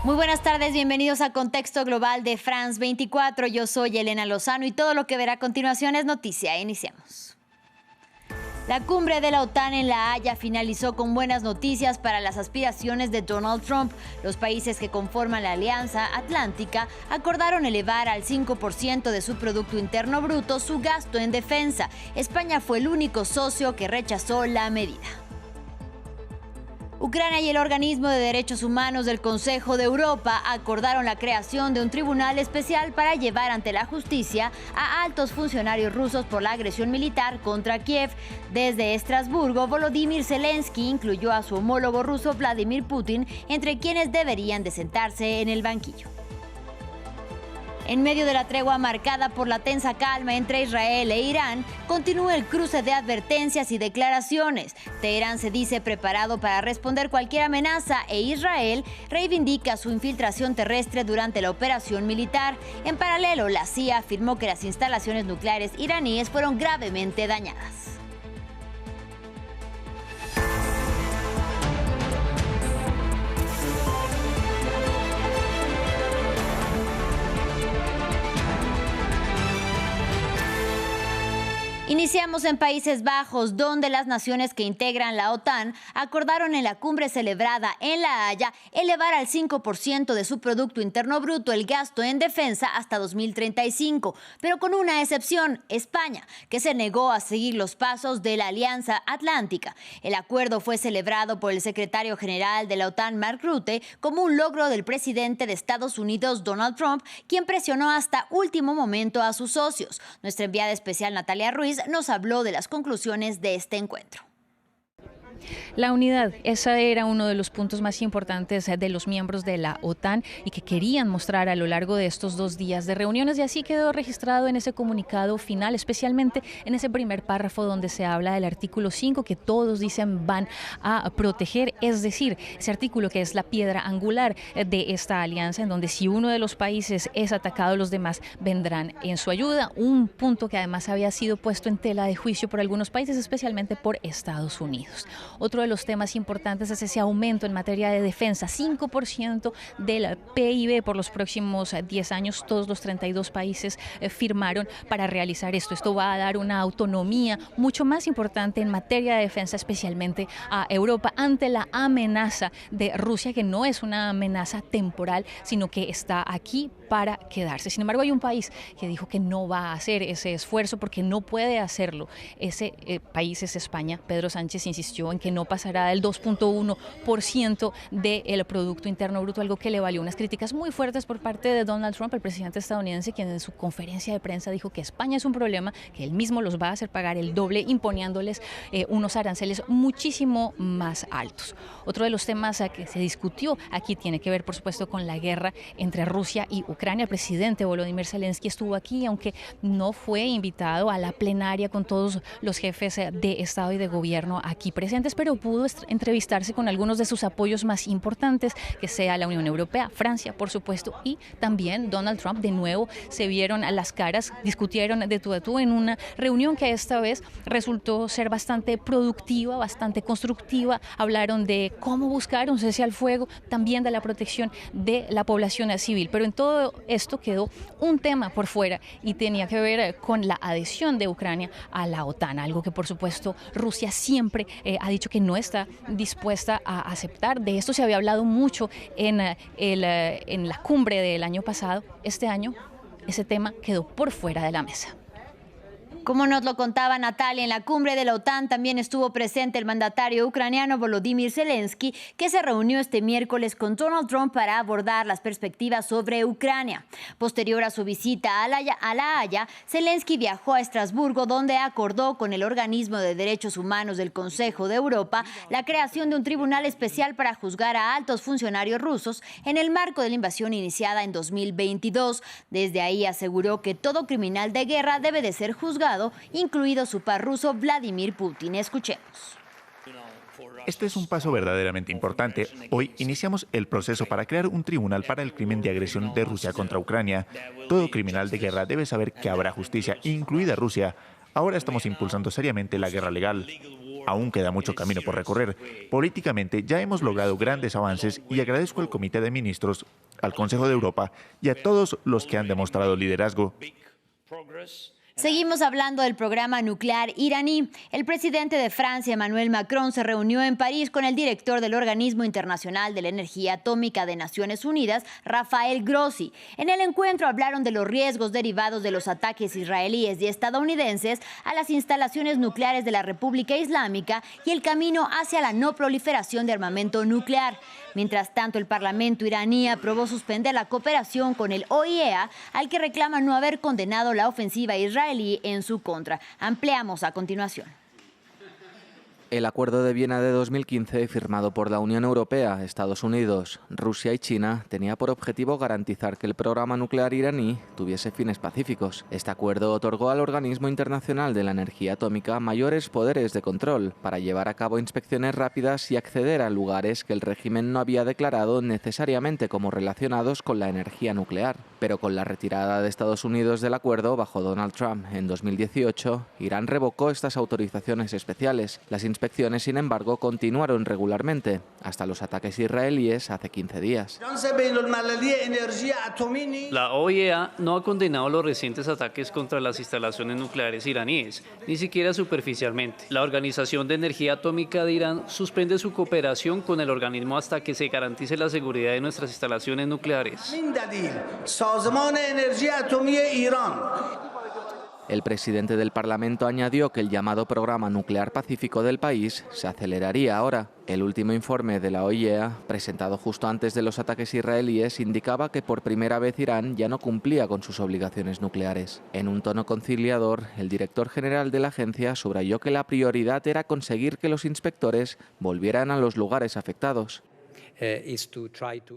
Muy buenas tardes, bienvenidos a Contexto Global de France 24. Yo soy Elena Lozano y todo lo que verá a continuación es noticia. Iniciamos. La cumbre de la OTAN en La Haya finalizó con buenas noticias para las aspiraciones de Donald Trump. Los países que conforman la Alianza Atlántica acordaron elevar al 5% de su Producto Interno Bruto su gasto en defensa. España fue el único socio que rechazó la medida. Ucrania y el Organismo de Derechos Humanos del Consejo de Europa acordaron la creación de un tribunal especial para llevar ante la justicia a altos funcionarios rusos por la agresión militar contra Kiev. Desde Estrasburgo, Volodymyr Zelensky incluyó a su homólogo ruso Vladimir Putin entre quienes deberían de sentarse en el banquillo. En medio de la tregua marcada por la tensa calma entre Israel e Irán, continúa el cruce de advertencias y declaraciones. Teherán se dice preparado para responder cualquier amenaza e Israel reivindica su infiltración terrestre durante la operación militar. En paralelo, la CIA afirmó que las instalaciones nucleares iraníes fueron gravemente dañadas. Iniciamos en Países Bajos, donde las naciones que integran la OTAN acordaron en la cumbre celebrada en La Haya elevar al 5% de su Producto Interno Bruto el gasto en defensa hasta 2035, pero con una excepción, España, que se negó a seguir los pasos de la Alianza Atlántica. El acuerdo fue celebrado por el secretario general de la OTAN, Mark Rutte, como un logro del presidente de Estados Unidos, Donald Trump, quien presionó hasta último momento a sus socios. Nuestra enviada especial, Natalia Ruiz, nos habló de las conclusiones de este encuentro. La unidad, ese era uno de los puntos más importantes de los miembros de la OTAN y que querían mostrar a lo largo de estos 2 días de reuniones, y así quedó registrado en ese comunicado final, especialmente en ese primer párrafo donde se habla del artículo 5 que todos dicen van a proteger, es decir, ese artículo que es la piedra angular de esta alianza, en donde si uno de los países es atacado, los demás vendrán en su ayuda, un punto que además había sido puesto en tela de juicio por algunos países, especialmente por Estados Unidos. Otro de los temas importantes es ese aumento en materia de defensa, 5% del PIB por los próximos 10 años. Todos los 32 países firmaron para realizar esto. Esto va a dar una autonomía mucho más importante en materia de defensa, especialmente a Europa, ante la amenaza de Rusia, que no es una amenaza temporal, sino que está aquí para quedarse. Sin embargo, hay un país que dijo que no va a hacer ese esfuerzo porque no puede hacerlo. Ese país es España. Pedro Sánchez insistió en que no pasará del 2.1% del Producto Interno Bruto, algo que le valió unas críticas muy fuertes por parte de Donald Trump, el presidente estadounidense, quien en su conferencia de prensa dijo que España es un problema, que él mismo los va a hacer pagar el doble, imponiéndoles unos aranceles muchísimo más altos. Otro de los temas que se discutió aquí tiene que ver, por supuesto, con la guerra entre Rusia y Ucrania. El presidente Volodymyr Zelensky estuvo aquí, aunque no fue invitado a la plenaria con todos los jefes de Estado y de gobierno aquí presentes, pero pudo entrevistarse con algunos de sus apoyos más importantes, que sea la Unión Europea, Francia, por supuesto, y también Donald Trump. De nuevo se vieron a las caras, discutieron de tú a tú en una reunión que esta vez resultó ser bastante productiva, bastante constructiva. Hablaron de cómo buscar un cese al fuego, también de la protección de la población civil, pero en todo esto quedó un tema por fuera y tenía que ver con la adhesión de Ucrania a la OTAN, algo que por supuesto Rusia siempre ha dicho que no está dispuesta a aceptar. De esto se había hablado mucho en la cumbre del año pasado. Este año ese tema quedó por fuera de la mesa. Como nos lo contaba Natalia, en la cumbre de la OTAN también estuvo presente el mandatario ucraniano Volodymyr Zelensky, que se reunió este miércoles con Donald Trump para abordar las perspectivas sobre Ucrania. Posterior a su visita a La Haya, Zelensky viajó a Estrasburgo, donde acordó con el Organismo de Derechos Humanos del Consejo de Europa la creación de un tribunal especial para juzgar a altos funcionarios rusos en el marco de la invasión iniciada en 2022. Desde ahí aseguró que todo criminal de guerra debe de ser juzgado, incluido su par ruso Vladimir Putin. Escuchemos. Este es un paso verdaderamente importante. Hoy iniciamos el proceso para crear un tribunal para el crimen de agresión de Rusia contra Ucrania. Todo criminal de guerra debe saber que habrá justicia, incluida Rusia. Ahora estamos impulsando seriamente la guerra legal. aún queda mucho camino por recorrer. Políticamente ya hemos logrado grandes avances y agradezco al Comité de Ministros, al Consejo de Europa y a todos los que han demostrado liderazgo. Seguimos hablando del programa nuclear iraní. El presidente de Francia, Emmanuel Macron, se reunió en París con el director del Organismo Internacional de la Energía Atómica de Naciones Unidas, Rafael Grossi. En el encuentro hablaron de los riesgos derivados de los ataques israelíes y estadounidenses a las instalaciones nucleares de la República Islámica y el camino hacia la no proliferación de armamento nuclear. Mientras tanto, el Parlamento iraní aprobó suspender la cooperación con el OIEA, al que reclama no haber condenado la ofensiva israelí en su contra. Ampliamos a continuación. El Acuerdo de Viena de 2015, firmado por la Unión Europea, Estados Unidos, Rusia y China, tenía por objetivo garantizar que el programa nuclear iraní tuviese fines pacíficos. Este acuerdo otorgó al Organismo Internacional de la Energía Atómica mayores poderes de control para llevar a cabo inspecciones rápidas y acceder a lugares que el régimen no había declarado necesariamente como relacionados con la energía nuclear. Pero con la retirada de Estados Unidos del acuerdo bajo Donald Trump en 2018, Irán revocó estas autorizaciones especiales. Las inspecciones, sin embargo, continuaron regularmente, hasta los ataques israelíes hace 15 días. La OIEA no ha condenado los recientes ataques contra las instalaciones nucleares iraníes, ni siquiera superficialmente. La Organización de Energía Atómica de Irán suspende su cooperación con el organismo hasta que se garantice la seguridad de nuestras instalaciones nucleares. El presidente del Parlamento añadió que el llamado Programa Nuclear Pacífico del país se aceleraría ahora. El último informe de la OIEA, presentado justo antes de los ataques israelíes, indicaba que por primera vez Irán ya no cumplía con sus obligaciones nucleares. En un tono conciliador, el director general de la agencia subrayó que la prioridad era conseguir que los inspectores volvieran a los lugares afectados.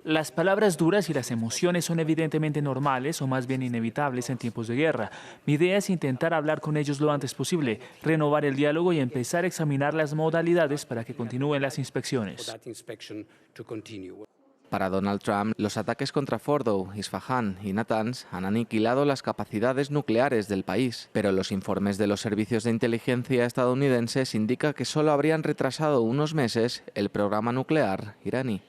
Las palabras duras y las emociones son evidentemente normales o más bien inevitables en tiempos de guerra. Mi idea es intentar hablar con ellos lo antes posible, renovar el diálogo y empezar a examinar las modalidades para que continúen las inspecciones. Para Donald Trump, los ataques contra Fordow, Isfahan y Natanz han aniquilado las capacidades nucleares del país, pero los informes de los servicios de inteligencia estadounidenses indican que solo habrían retrasado unos meses el programa nuclear iraní.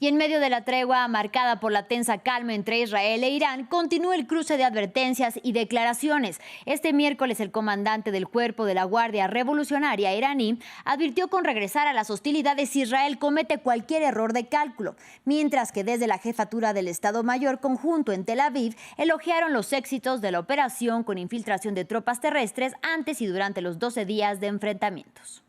Y en medio de la tregua marcada por la tensa calma entre Israel e Irán, continúa el cruce de advertencias y declaraciones. Este miércoles, el comandante del Cuerpo de la Guardia Revolucionaria iraní advirtió con regresar a las hostilidades si Israel comete cualquier error de cálculo, mientras que desde la jefatura del Estado Mayor Conjunto en Tel Aviv elogiaron los éxitos de la operación con infiltración de tropas terrestres antes y durante los 12 días de enfrentamientos.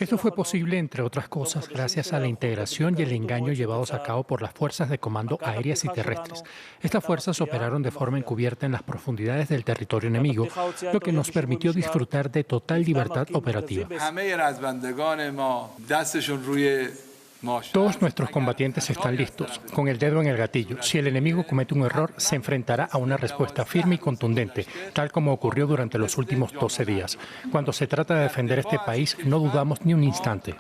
Esto fue posible, entre otras cosas, gracias a la integración y el engaño llevados a cabo por las fuerzas de comando aéreas y terrestres. Estas fuerzas operaron de forma encubierta en las profundidades del territorio enemigo, lo que nos permitió disfrutar de total libertad operativa. Todos nuestros combatientes están listos, con el dedo en el gatillo. Si el enemigo comete un error, se enfrentará a una respuesta firme y contundente, tal como ocurrió durante los últimos 12 días. Cuando se trata de defender este país, no dudamos ni un instante.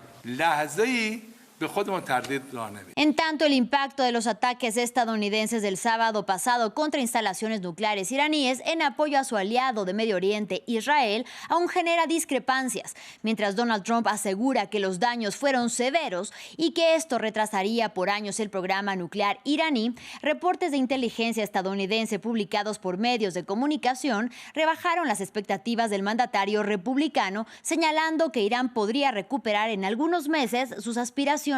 En tanto, el impacto de los ataques estadounidenses del sábado pasado contra instalaciones nucleares iraníes en apoyo a su aliado de Medio Oriente, Israel, aún genera discrepancias. Mientras Donald Trump asegura que los daños fueron severos y que esto retrasaría por años el programa nuclear iraní, reportes de inteligencia estadounidense publicados por medios de comunicación rebajaron las expectativas del mandatario republicano, señalando que Irán podría recuperar en algunos meses sus aspiraciones.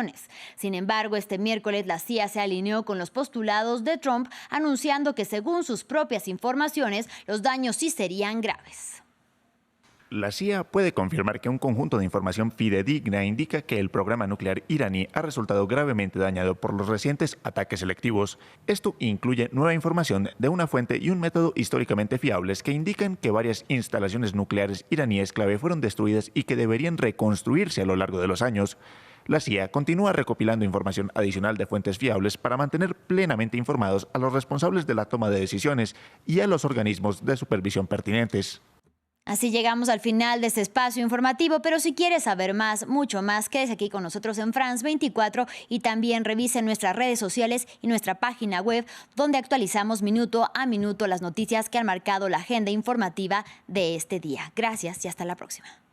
Sin embargo, este miércoles la CIA se alineó con los postulados de Trump, anunciando que según sus propias informaciones, los daños sí serían graves. La CIA puede confirmar que un conjunto de información fidedigna indica que el programa nuclear iraní ha resultado gravemente dañado por los recientes ataques selectivos. Esto incluye nueva información de una fuente y un método históricamente fiables que indican que varias instalaciones nucleares iraníes clave fueron destruidas y que deberían reconstruirse a lo largo de los años. La CIA continúa recopilando información adicional de fuentes fiables para mantener plenamente informados a los responsables de la toma de decisiones y a los organismos de supervisión pertinentes. Así llegamos al final de este espacio informativo, pero si quieres saber más, mucho más, quédese aquí con nosotros en France 24 y también revise nuestras redes sociales y nuestra página web, donde actualizamos minuto a minuto las noticias que han marcado la agenda informativa de este día. Gracias y hasta la próxima.